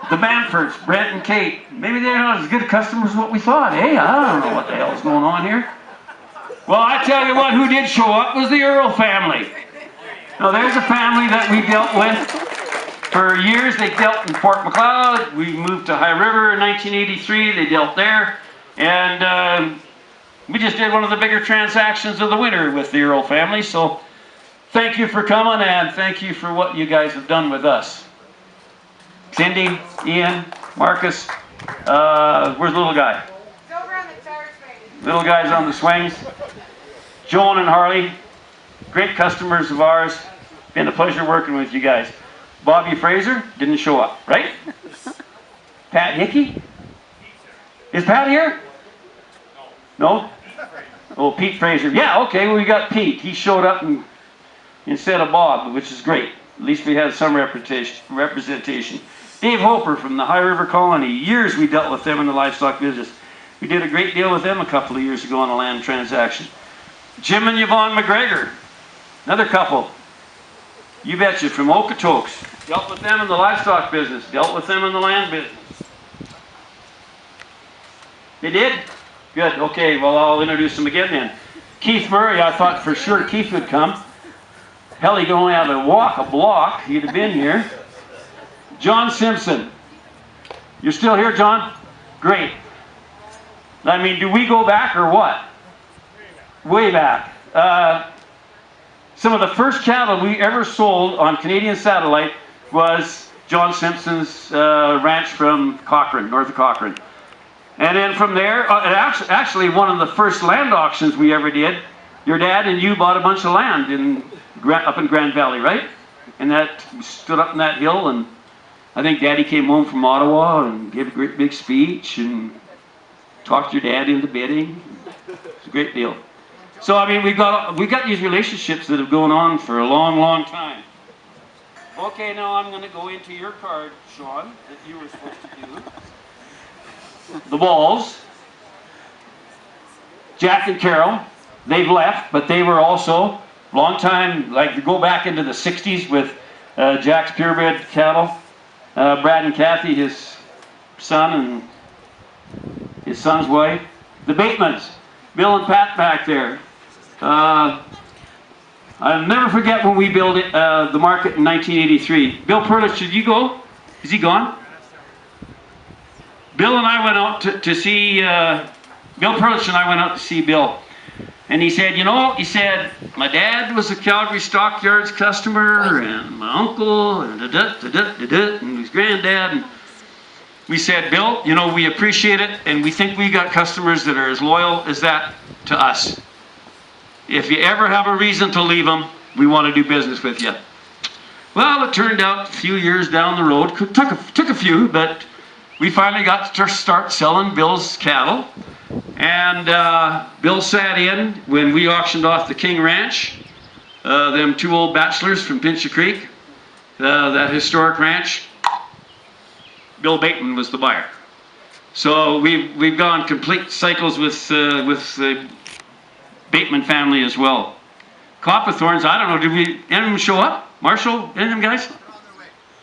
The Bamfords, Brent and Kate. Maybe they're not as good customers as what we thought, eh? I don't know what the hell's going on here. Well, I tell you what, who did show up was the Earl family. Now, there's a family that we dealt with for years. They dealt in Port McLeod. We moved to High River in 1983. They dealt there. And we just did one of the bigger transactions of the winter with the Earl family. So thank you for coming, and thank you for what you guys have done with us. Cindy, Ian, Marcus, where's the little guy? It's over on the tire swing. Little guy's on the swings. Joan and Harley, great customers of ours. Been a pleasure working with you guys. Bobby Fraser didn't show up, right? Pat Hickey? Is Pat here? No? Oh, Pete Fraser. Yeah, okay, well, we got Pete. He showed up instead of Bob, which is great. At least we had some representation. Dave Hoper from the High River Colony. Years we dealt with them in the livestock business. We did a great deal with them a couple of years ago on a land transaction. Jim and Yvonne McGregor, another couple. You betcha, from Okotoks. Dealt with them in the livestock business. Dealt with them in the land business. They did? Good, okay, well, I'll introduce them again then. Keith Murray, I thought for sure Keith would come. Hell, he could only have to walk a block. He'd have been here. John Simpson. You're still here, John? Great. I mean, do we go back or what? Way back. Some of the first cattle we ever sold on Canadian Satellite was John Simpson's ranch from Cochrane, north of Cochrane. And then from there, actually one of the first land auctions we ever did, your dad and you bought a bunch of land up in Grand Valley, right? And that stood up in that hill, and I think Daddy came home from Ottawa and gave a great big speech and talked your dad into bidding. It's a great deal. So I mean, we got these relationships that have gone on for a long, long time. Okay, now I'm going to go into your card, Shawn, that you were supposed to do. The Walls, Jack and Carol, they've left, but they were also long time, like go back into the 60s with Jack's purebred cattle. Brad and Kathy, his son and his son's wife. The Batemans, Bill and Pat back there. I'll never forget when we built the market in 1983. Bill Perlich, did you go? Is he gone? Bill and I went out to see, Bill Perlich and I went out to see Bill. And he said, you know, my dad was a Calgary Stockyards customer, and my uncle, and and his granddad. And we said, Bill, you know, we appreciate it, and we think we got customers that are as loyal as that to us. If you ever have a reason to leave them, we want to do business with you. Well, it turned out a few years down the road, took a few, but we finally got to start selling Bill's cattle. And Bill sat in when we auctioned off the King Ranch, them two old bachelors from Pinch Creek, that historic ranch. Bill Bateman was the buyer. So we've gone complete cycles with the Bateman family as well. Copperthorns, I don't know, did any of them show up? Marshall, any of them guys?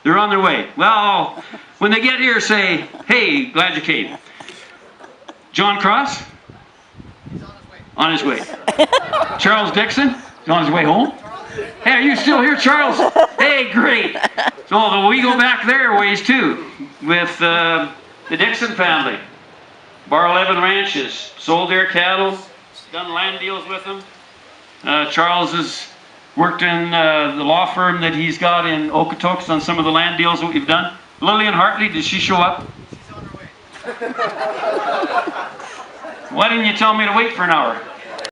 They're on their way. Well, when they get here, say, hey, glad you came. John Cross? He's on his way. Charles Dixon? He's on his way home? Hey, are you still here, Charles? Hey, great. So we go back their ways too, with the Dixon family. Bar 11 ranches, sold their cattle, done land deals with them. Charles has worked in the law firm that he's got in Okotoks on some of the land deals that we've done. Lillian Hartley, did she show up? She's on her way. Why didn't you tell me to wait for an hour?